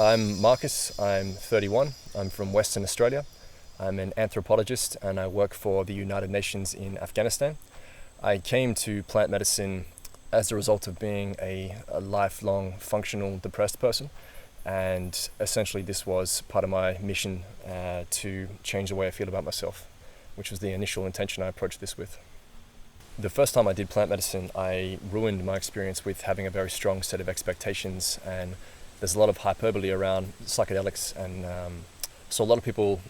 I'm Marcus, I'm 31, I'm from Western Australia. I'm an anthropologist and I work for the United Nations in Afghanistan. I came to plant medicine as a result of being a lifelong functional depressed person, and essentially this was part of my mission to change the way I feel about myself, which was the initial intention I approached this with. The first time I did plant medicine, I ruined my experience with having a very strong set of expectations, and there's a lot of hyperbole around psychedelics, and so a lot of people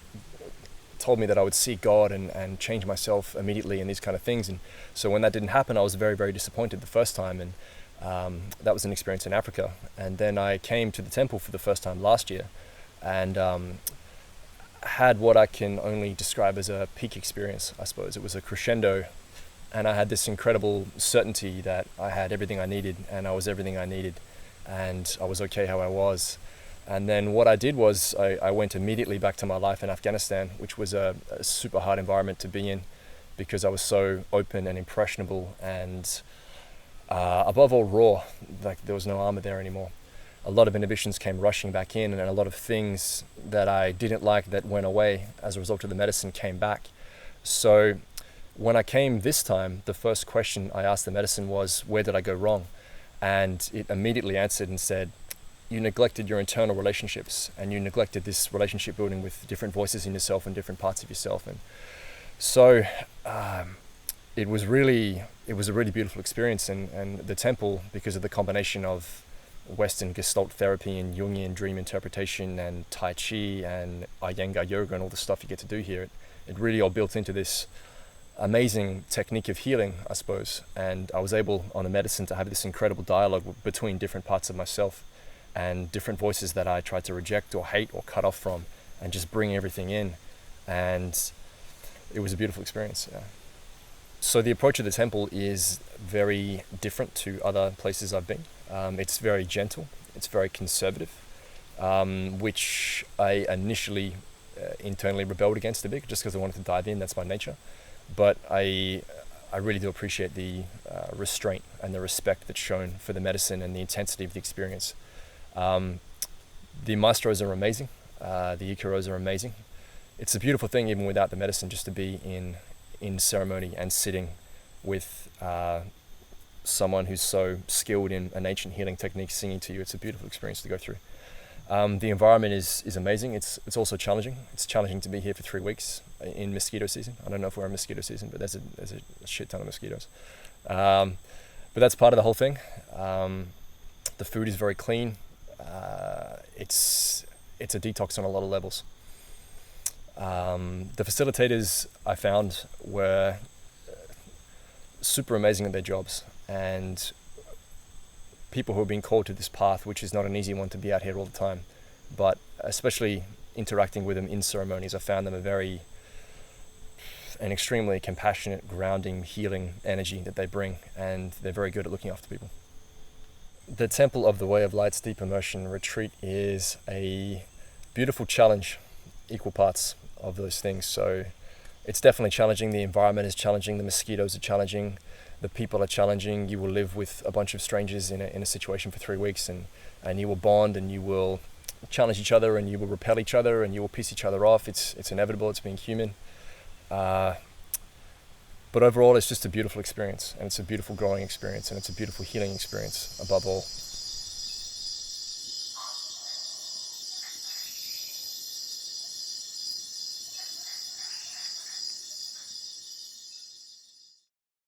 told me that I would see God and change myself immediately and these kind of things. And so when that didn't happen, I was very, very disappointed the first time, and that was an experience in Africa. And then I came to the temple for the first time last year and had what I can only describe as a peak experience, I suppose. It was a crescendo, and I had this incredible certainty that I had everything I needed and I was everything I needed and I was okay how I was. And then what I did was I went immediately back to my life in Afghanistan, which was a super hard environment to be in because I was so open and impressionable and above all raw. Like there was no armor there anymore. A lot of inhibitions came rushing back in, and a lot of things that I didn't like that went away as a result of the medicine came back. So when I came this time, the first question I asked the medicine was, where did I go wrong? And it immediately answered and said, you neglected your internal relationships, and you neglected this relationship building with different voices in yourself and different parts of yourself. And so it was a really beautiful experience. And the temple, because of the combination of Western Gestalt therapy and Jungian dream interpretation and Tai Chi and Iyengar yoga and all the stuff you get to do here, it really all built into this amazing technique of healing, I suppose. And I was able on the medicine to have this incredible dialogue between different parts of myself and different voices that I tried to reject or hate or cut off from, and just bring everything in. And it was a beautiful experience. Yeah. So the approach of the temple is very different to other places I've been. It's very gentle, it's very conservative, which I initially internally rebelled against a bit just because I wanted to dive in. That's my nature. But I really do appreciate the restraint and the respect that's shown for the medicine and the intensity of the experience. The maestros are amazing. The ikaros are amazing. It's a beautiful thing, even without the medicine, just to be in ceremony and sitting with someone who's so skilled in an ancient healing technique singing to you. It's a beautiful experience to go through. The environment is amazing. It's also challenging. It's challenging to be here for 3 weeks in mosquito season. I don't know if we're in mosquito season, but there's a shit ton of mosquitoes. But that's part of the whole thing. The food is very clean. It's a detox on a lot of levels. The facilitators I found were super amazing at their jobs, and people who have been called to this path, which is not an easy one to be out here all the time, but especially interacting with them in ceremonies, I found them an extremely compassionate, grounding, healing energy that they bring, and they're very good at looking after people. The Temple of the Way of Light's Deep Immersion Retreat is a beautiful challenge, equal parts of those things. So it's definitely challenging. The environment is challenging. The mosquitoes are challenging. The people are challenging. You will live with a bunch of strangers in a situation for 3 weeks, and you will bond, and you will challenge each other, and you will repel each other, and you will piss each other off. It's inevitable. It's being human. But overall, it's just a beautiful experience, and it's a beautiful growing experience, and it's a beautiful healing experience above all.